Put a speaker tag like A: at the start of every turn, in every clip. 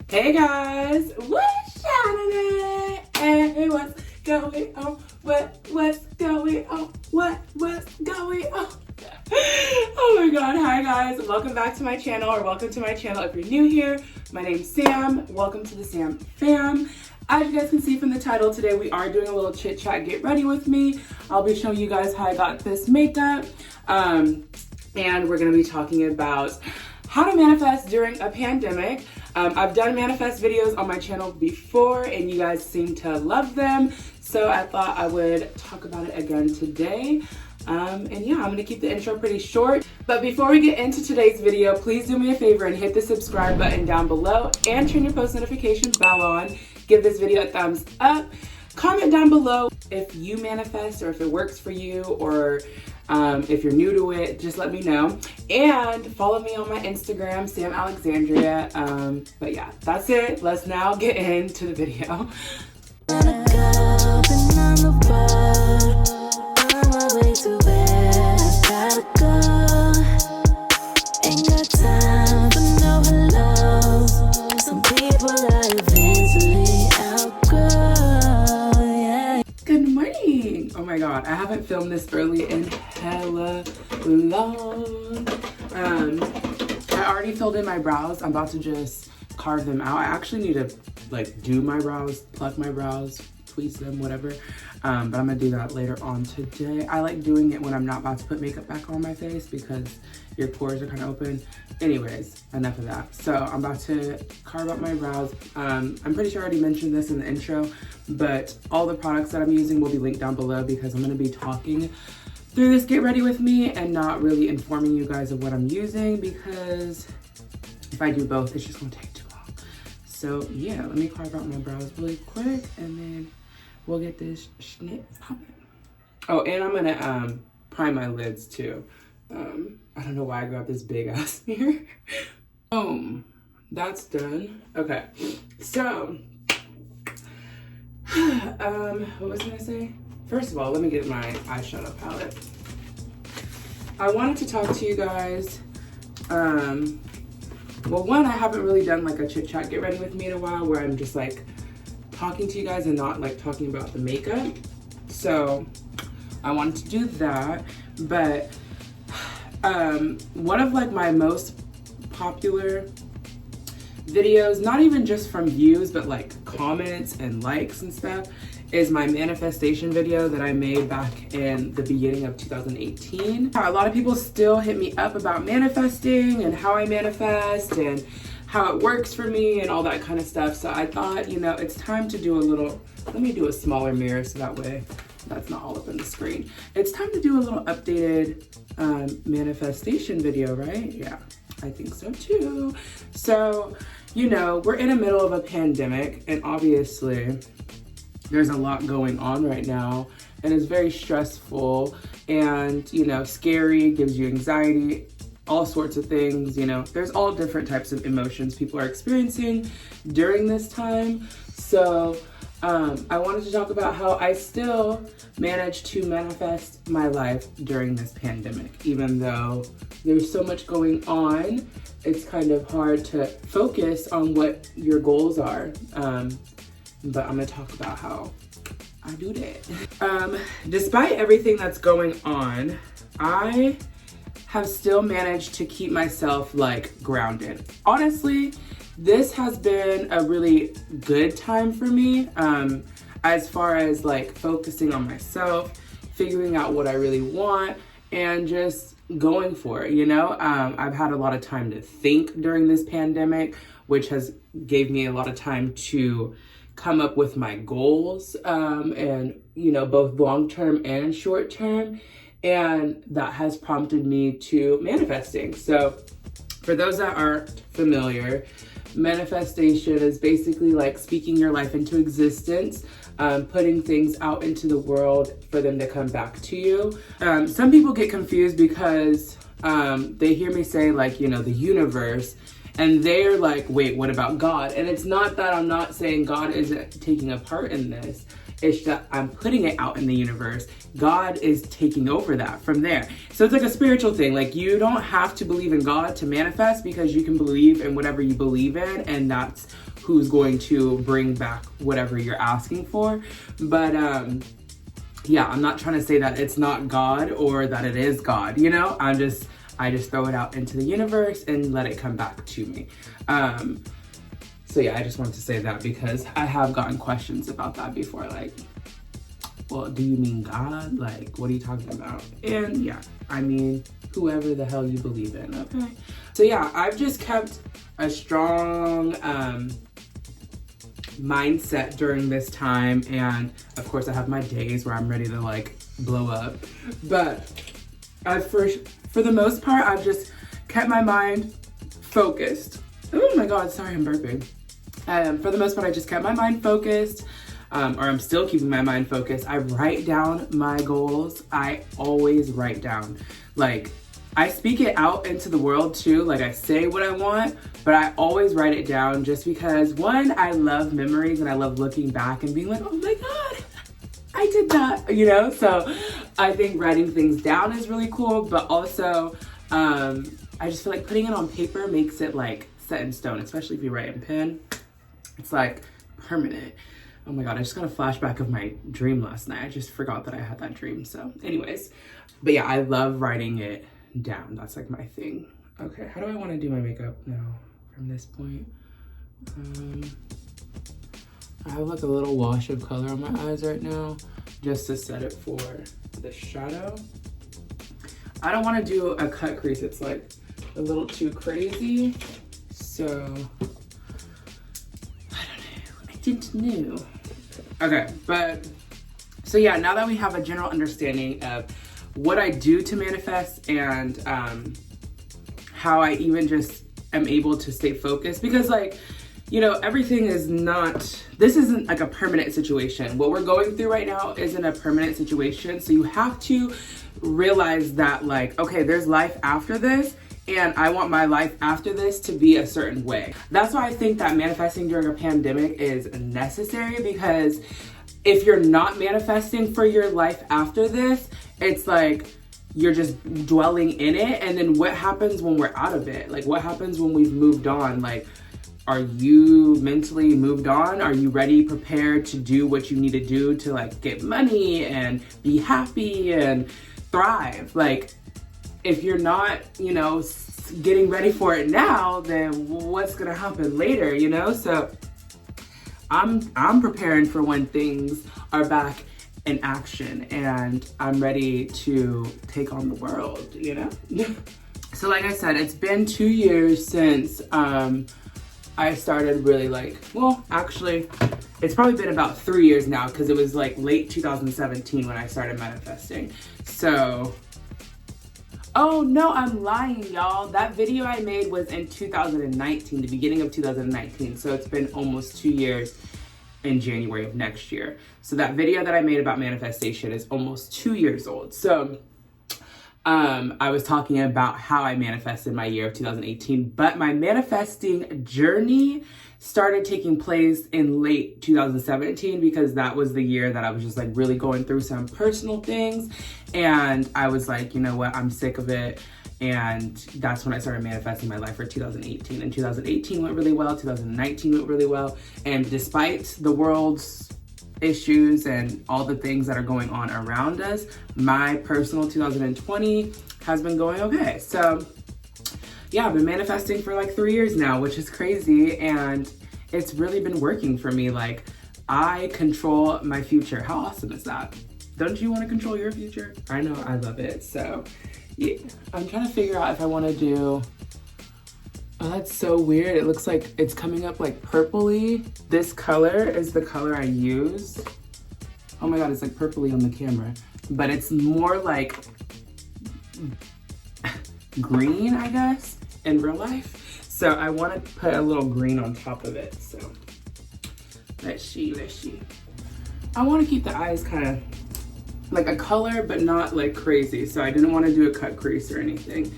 A: Hey guys, what's happening? Hey, what's going on? What's going on? What's going on? Oh my god, hi guys, welcome back to my channel, or welcome to my channel if you're new here. My name's Sam. Welcome to the Sam fam. As you guys can see from the title, today we are doing a little chit chat, get ready with me. I'll be showing you guys how I got this makeup, and we're gonna be talking about how to manifest during a pandemic. I've done manifest videos on my channel before and you guys seem to love them, so I thought I would talk about it again today. And yeah, I'm gonna keep the intro pretty short. But before we get into today's video, please do me a favor and hit the subscribe button down below and turn your post notification bell on. Give this video a thumbs up. Comment down below if you manifest or if it works for you, or if you're new to it, just let me know. And follow me on my Instagram, SamAlexandria. But yeah, that's it. Let's now get into the video. Good morning. Oh my god, I haven't filmed this early in hella long. I already filled in my brows. I'm about to just carve them out. I actually need to like do my brows, pluck my brows, tweeze them, whatever. But I'm gonna do that later on today. I like doing it when I'm not about to put makeup back on my face because your pores are kind of open. Anyways, enough of that. So I'm about to carve up my brows. I'm pretty sure I already mentioned this in the intro, but all the products that I'm using will be linked down below because I'm gonna be talking through this get ready with me and not really informing you guys of what I'm using, because if I do both, it's just gonna take too long. So yeah, let me carve out my brows really quick and then we'll get this snip popping. Oh, and I'm gonna prime my lids too. I don't know why I grabbed this big ass mirror. Boom, that's done. Okay, so what was I gonna say? First of all, let me get my eyeshadow palette. I wanted to talk to you guys. Well, one, I haven't really done like a chit chat get ready with me in a while where I'm just like talking to you guys and not like talking about the makeup. So I wanted to do that, but one of like my most popular videos, not even just from views, but like comments and likes and stuff, is my manifestation video that I made back in the beginning of 2018. A lot of people still hit me up about manifesting and how I manifest and how it works for me and all that kind of stuff. So I thought, you know, it's time to do a little, let me do a smaller mirror so that way that's not all up in the screen. It's time to do a little updated manifestation video, right? Yeah, I think so too. So, you know, we're in the middle of a pandemic and obviously there's a lot going on right now and it's very stressful and, you know, scary, gives you anxiety, all sorts of things. You know, there's all different types of emotions people are experiencing during this time. So I wanted to talk about how I still managed to manifest my life during this pandemic. Even though there's so much going on, it's kind of hard to focus on what your goals are. But I'm gonna talk about how I do that. Despite everything that's going on, I have still managed to keep myself like grounded. Honestly, this has been a really good time for me, as far as like focusing on myself, figuring out what I really want, and just going for it, you know? I've had a lot of time to think during this pandemic, which has gave me a lot of time to come up with my goals, and, you know, both long-term and short-term. And that has prompted me to manifesting. So for those that aren't familiar, manifestation is basically like speaking your life into existence, putting things out into the world for them to come back to you. Some people get confused because they hear me say like, you know, the universe, and they're like, wait, what about God? And it's not that I'm not saying God isn't taking a part in this. It's that I'm putting it out in the universe. God is taking over that from there. So it's like a spiritual thing. Like, you don't have to believe in God to manifest, because you can believe in whatever you believe in, and that's who's going to bring back whatever you're asking for. But yeah, I'm not trying to say that it's not God or that it is God, you know? I just throw it out into the universe and let it come back to me. So yeah, I just wanted to say that because I have gotten questions about that before, like, well, do you mean God? Like, what are you talking about? And yeah, I mean, whoever the hell you believe in, okay? So yeah, I've just kept a strong mindset during this time, and of course I have my days where I'm ready to like blow up, but for the most part, I've just kept my mind focused. Oh my God, sorry, I'm burping. For the most part, I just kept my mind focused, or I'm still keeping my mind focused. I write down my goals. I always write down, like, I speak it out into the world too. Like, I say what I want, but I always write it down just because, one, I love memories and I love looking back and being like, oh my God, I did that, you know? So I think writing things down is really cool, but also I just feel like putting it on paper makes it like set in stone, especially if you write in pen. It's like permanent. Oh my God, I just got a flashback of my dream last night. I just forgot that I had that dream. So anyways, but yeah, I love writing it down. That's like my thing. Okay, how do I want to do my makeup now from this point? I have like a little wash of color on my eyes right now just to set it for the shadow. I don't want to do a cut crease. It's like a little too crazy. So I didn't know. Okay, but so yeah, now that we have a general understanding of what I do to manifest and how I even just am able to stay focused, because like, you know, everything is not, this isn't like a permanent situation. What we're going through right now isn't a permanent situation. So you have to realize that like, okay, there's life after this, and I want my life after this to be a certain way. That's why I think that manifesting during a pandemic is necessary, because if you're not manifesting for your life after this, it's like you're just dwelling in it. And then what happens when we're out of it? Like, what happens when we've moved on? Like, are you mentally moved on? Are you ready, prepared to do what you need to do to like get money and be happy and thrive? Like, if you're not, you know, getting ready for it now, then what's gonna happen later, you know? So I'm preparing for when things are back in action and I'm ready to take on the world, you know? So like I said, it's been 2 years since I started really like, well, actually, it's probably been about 3 years now, because it was like late 2017 when I started manifesting. So, oh no, I'm lying, y'all. That video I made was in 2019, the beginning of 2019. So it's been almost 2 years in January of next year. So that video that I made about manifestation is almost 2 years old. So I was talking about how I manifested my year of 2018, but my manifesting journey started taking place in late 2017, because that was the year that I was just like really going through some personal things. And I was like, you know what, I'm sick of it. And that's when I started manifesting my life for 2018. And 2018 went really well, 2019 went really well. And despite the world's issues and all the things that are going on around us, my personal 2020 has been going okay. So yeah, I've been manifesting for like 3 years now, which is crazy. And it's really been working for me. Like, I control my future. How awesome is that? Don't you want to control your future? I know, I love it. So yeah, I'm trying to figure out if I want to do, oh, that's so weird. It looks like it's coming up like purpley. This color is the color I use. Oh my God, it's like purpley on the camera, but it's more like green, I guess, in real life. So I want to put a little green on top of it. So let's see. I want to keep the eyes kind of like a color, but not like crazy. So I didn't want to do a cut crease or anything.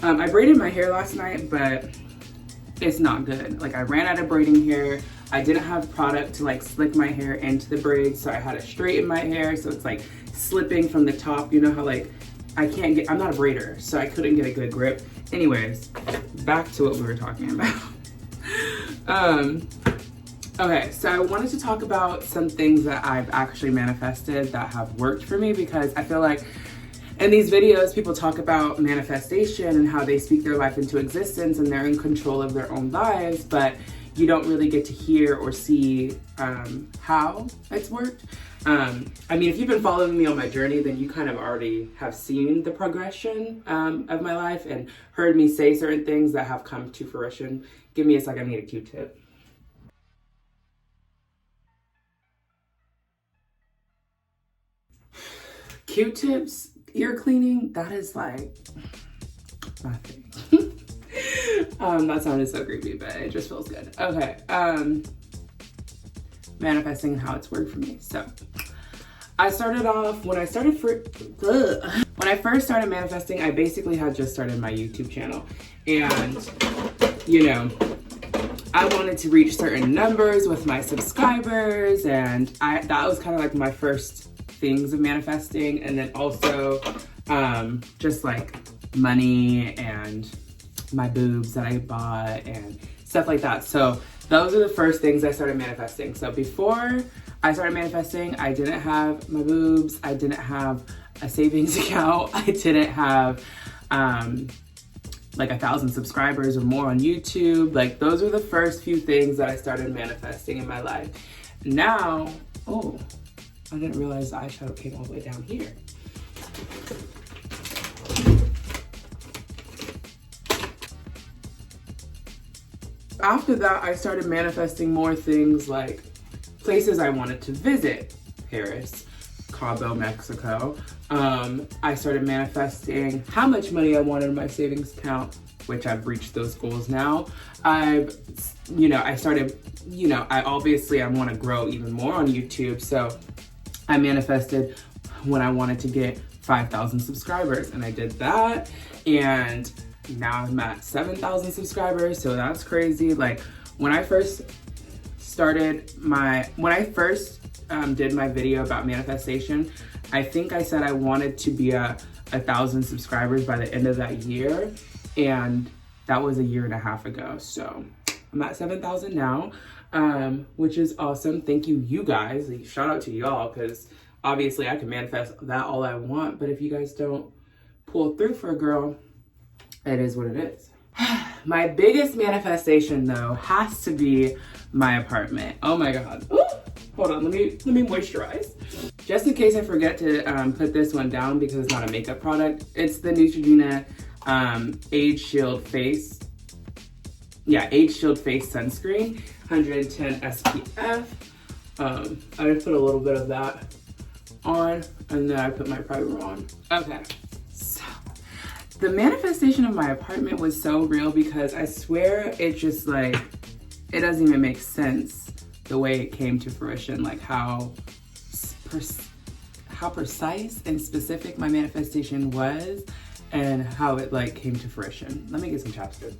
A: I braided my hair last night, but it's not good. Like, I ran out of braiding hair. I didn't have product to like slick my hair into the braids, so I had to straighten my hair. So it's like slipping from the top. You know how like I'm not a braider, so I couldn't get a good grip. Anyways, back to what we were talking about. Okay, so I wanted to talk about some things that I've actually manifested that have worked for me, because I feel like in these videos, people talk about manifestation and how they speak their life into existence and they're in control of their own lives, but you don't really get to hear or see how it's worked. I mean, if you've been following me on my journey, then you kind of already have seen the progression of my life and heard me say certain things that have come to fruition. Give me a second, I need a Q-tip. Q-tips, ear cleaning, that is like my thing. That sounded so creepy, but it just feels good. Okay, manifesting and how it's worked for me. So I started off, when I first started manifesting, I basically had just started my YouTube channel. And, you know, I wanted to reach certain numbers with my subscribers, and that was kind of like my first things of manifesting. And then also just like money and my boobs that I bought and stuff like that. So those are the first things I started manifesting. So before I started manifesting, I didn't have my boobs, I didn't have a savings account, I didn't have like 1,000 subscribers or more on YouTube. Like, those are the first few things that I started manifesting in my life. Now, oh, I didn't realize the eyeshadow came all the way down here. After that, I started manifesting more things like places I wanted to visit. Paris, Cabo, Mexico. I started manifesting how much money I wanted in my savings account, which I've reached those goals now. I started, I want to grow even more on YouTube. So I manifested when I wanted to get 5,000 subscribers, and I did that. And now I'm at 7,000 subscribers, so that's crazy. Like, when I first did my video about manifestation, I think I said I wanted to be at 1,000 subscribers by the end of that year, and that was 1.5 years ago. So I'm at 7,000 now, which is awesome. Thank you, you guys. Like, shout out to y'all, because obviously I can manifest that all I want, but if you guys don't pull through for a girl, it is what it is. My biggest manifestation, though, has to be my apartment. Oh my God. Ooh, hold on, let me moisturize. Just in case I forget to put this one down because it's not a makeup product, it's the Neutrogena Age Shield Face. Yeah, Age Shield Face Sunscreen, 110 SPF. I just put a little bit of that on, and then I put my primer on. Okay. The manifestation of my apartment was so real because I swear it just like, it doesn't even make sense the way it came to fruition, like how precise and specific my manifestation was and how it like came to fruition. Let me get some chapstick.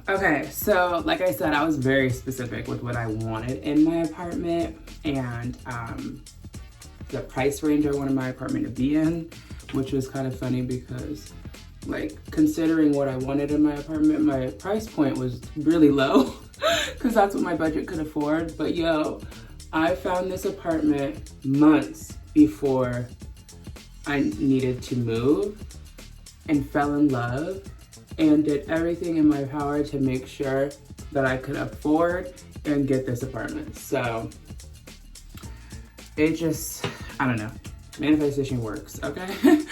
A: Okay, so like I said, I was very specific with what I wanted in my apartment, and the price range I wanted my apartment to be in, which was kind of funny because, like, considering what I wanted in my apartment, my price point was really low because that's what my budget could afford. But yo, I found this apartment months before I needed to move and fell in love and did everything in my power to make sure that I could afford and get this apartment. So it just, I don't know, manifestation works, okay?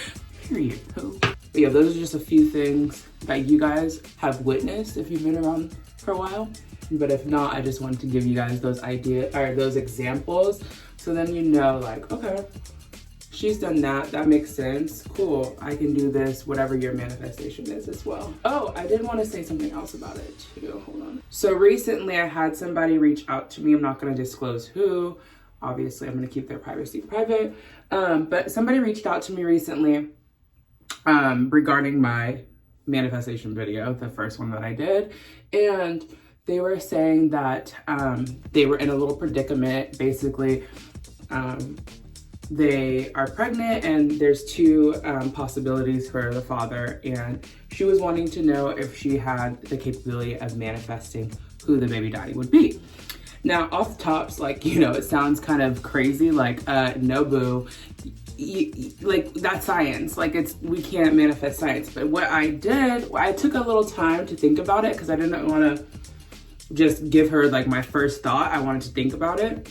A: Period. But yeah, those are just a few things that you guys have witnessed if you've been around for a while. But if not, I just wanted to give you guys those ideas or those examples, so then you know, like, okay, she's done that, that makes sense, cool, I can do this, whatever your manifestation is as well. Oh, I did want to say something else about it too, hold on. So recently I had somebody reach out to me, I'm not going to disclose who, obviously I'm going to keep their privacy private, but somebody reached out to me recently regarding my manifestation video, the first one that I did, and they were saying that they were in a little predicament. Basically, they are pregnant and there's two possibilities for the father, and she was wanting to know if she had the capability of manifesting who the baby daddy would be. Now, off the tops, like, you know, it sounds kind of crazy, like, no boo, like, that's science, like, we can't manifest science. But what I did, I took a little time to think about it because I didn't want to just give her like my first thought. I wanted to think about it,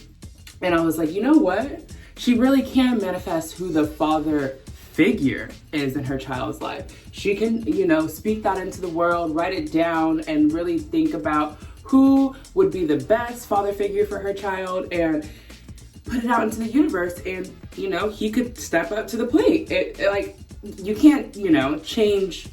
A: and I was like, you know what? She really can manifest who the father figure is in her child's life. She can, you know, speak that into the world, write it down, and really think about who would be the best father figure for her child and put it out into the universe. And, you know, he could step up to the plate. Like, you can't, you know, change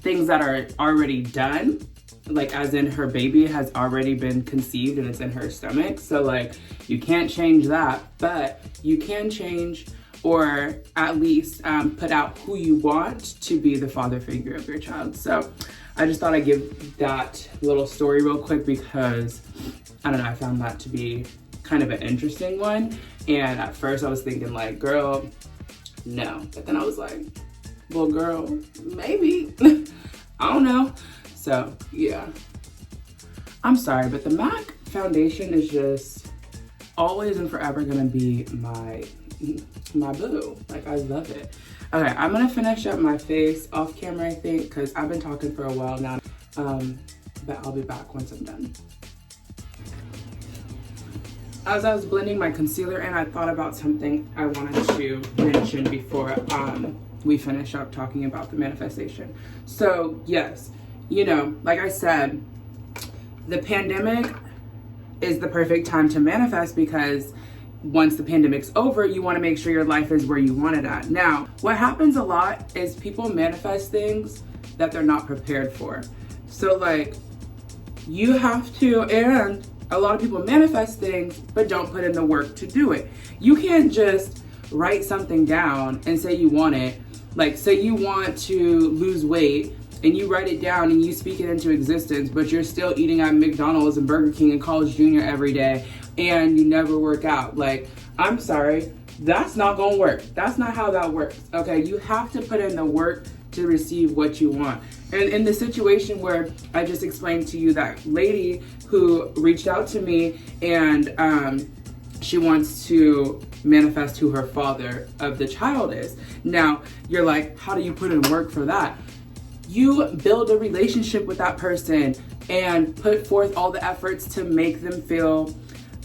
A: things that are already done. Like, as in her baby has already been conceived and it's in her stomach. So like, you can't change that, but you can change, or at least put out who you want to be the father figure of your child. So I just thought I'd give that little story real quick because, I don't know, I found that to be kind of an interesting one. And at first I was thinking like, girl, no. But then I was like, well, girl, maybe. I don't know. So yeah, I'm sorry, but the MAC foundation is just always and forever gonna be my boo. Like, I love it. Okay, I'm gonna finish up my face off camera, I think, because I've been talking for a while now. But I'll be back once I'm done. As I was blending my concealer in, I thought about something I wanted to mention before we finish up talking about the manifestation. So yes, you know, like I said, the pandemic is the perfect time to manifest because once the pandemic's over, you want to make sure your life is where you want it at. Now, what happens a lot is people manifest things that they're not prepared for. So like, you have to, and a lot of people manifest things but don't put in the work to do it. You can't just write something down and say you want it. Like, say you want to lose weight and you write it down and you speak it into existence, but you're still eating at McDonald's and Burger King and College Junior every day and you never work out. Like, I'm sorry, that's not gonna work. That's not how that works, okay? You have to put in the work to receive what you want. And in the situation where I just explained to you, that lady who reached out to me and she wants to manifest who her father of the child is. Now, you're like, how do you put in work for that? You build a relationship with that person and put forth all the efforts to make them feel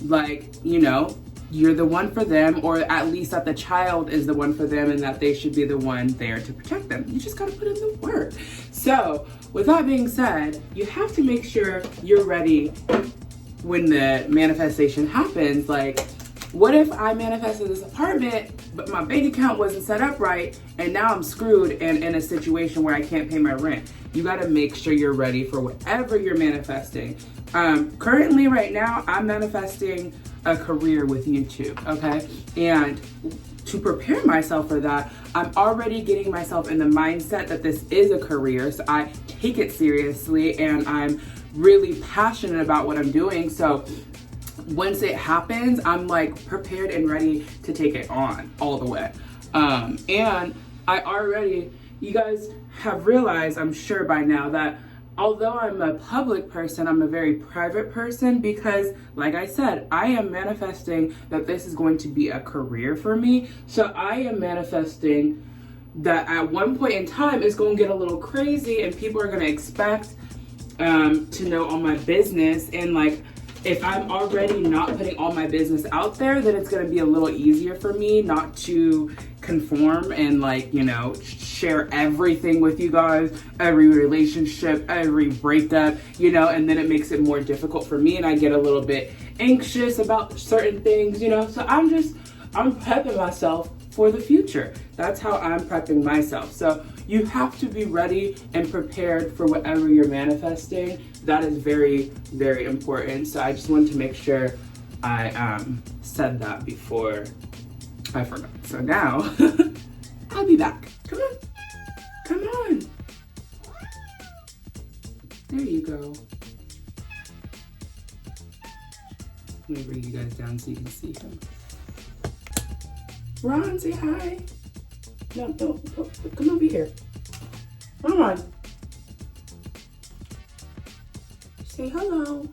A: like, you know, you're the one for them, or at least that the child is the one for them and that they should be the one there to protect them. You just gotta put in the work. So with that being said, you have to make sure you're ready when the manifestation happens. Like, what if I manifested this apartment, but my bank account wasn't set up right, and now I'm screwed and in a situation where I can't pay my rent? You gotta make sure you're ready for whatever you're manifesting. Currently, right now, I'm manifesting a career with YouTube, okay? And to prepare myself for that, I'm already getting myself in the mindset that this is a career, so I take it seriously and I'm really passionate about what I'm doing. So once it happens, I'm like prepared and ready to take it on all the way. And I already, you guys have realized, I'm sure by now, that although I'm a public person, I'm a very private person because, like I said, I am manifesting that this is going to be a career for me. So I am manifesting that at one point in time it's going to get a little crazy and people are going to expect to know all my business. And like, if I'm already not putting all my business out there, then it's gonna be a little easier for me not to conform and, like, you know, share everything with you guys, every relationship, every breakup, you know, and then it makes it more difficult for me and I get a little bit anxious about certain things, you know. So I'm prepping myself for the future. That's how I'm prepping myself. So you have to be ready and prepared for whatever you're manifesting. That is very, very important. So I just wanted to make sure I said that before I forgot. So now, I'll be back. Come on. Come on. There you go. Let me bring you guys down so you can see him. Ron, say hi. No, come over here. Come on. Say hello.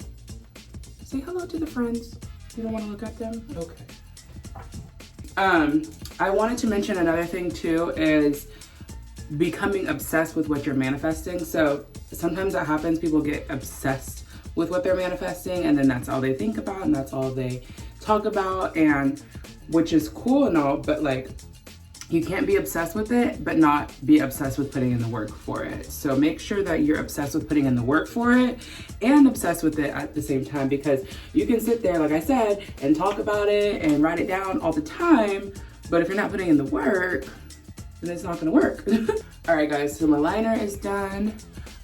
A: Say hello to the friends. You don't want to look at them? Okay. I wanted to mention another thing too is becoming obsessed with what you're manifesting. So sometimes that happens, people get obsessed with what they're manifesting and then that's all they think about and that's all they talk about, and which is cool and all, but like you can't be obsessed with it but not be obsessed with putting in the work for it. So make sure that you're obsessed with putting in the work for it and obsessed with it at the same time, because you can sit there, like I said, and talk about it and write it down all the time, but if you're not putting in the work, then it's not gonna work. All right guys, so my liner is done.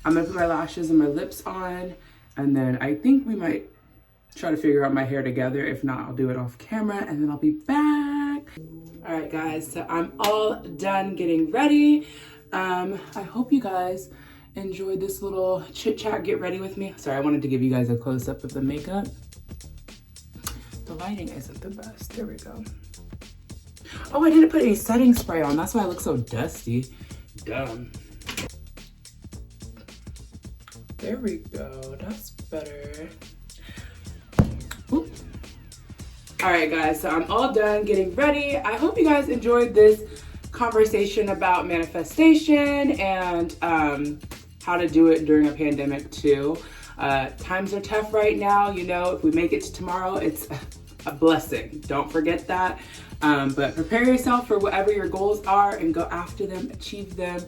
A: I'm gonna put my lashes and my lips on, and then I think we might try to figure out my hair together. If not, I'll do it off camera and then I'll be back. All right guys, so I'm all done getting ready. I hope you guys enjoyed this little chit chat, get ready with me. Sorry, I wanted to give you guys a close up of the makeup. The lighting isn't the best, there we go. Oh, I didn't put any setting spray on, that's why I look so dusty. Dumb. There we go, that's better. Oop. All right guys, so I'm all done getting ready. I hope you guys enjoyed this conversation about manifestation and how to do it during a pandemic too. Times are tough right now, you know, if we make it to tomorrow, it's a blessing. Don't forget that. But prepare yourself for whatever your goals are and go after them, achieve them.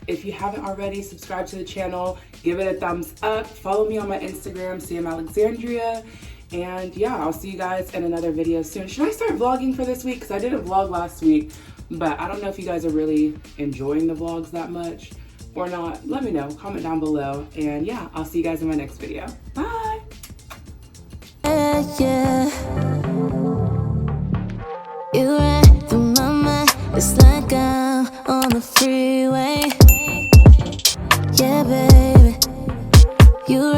A: If you haven't already, subscribe to the channel, give it a thumbs up, follow me on my Instagram, SamAlexandria. And yeah, I'll see you guys in another video soon. Should I start vlogging for this week? Because I didn't vlog last week, but I don't know if you guys are really enjoying the vlogs that much or not. Let me know, comment down below. And yeah, I'll see you guys in my next video. Bye.
B: Yeah. You ran through my mind, it's like I'm on the freeway. Yeah, baby. You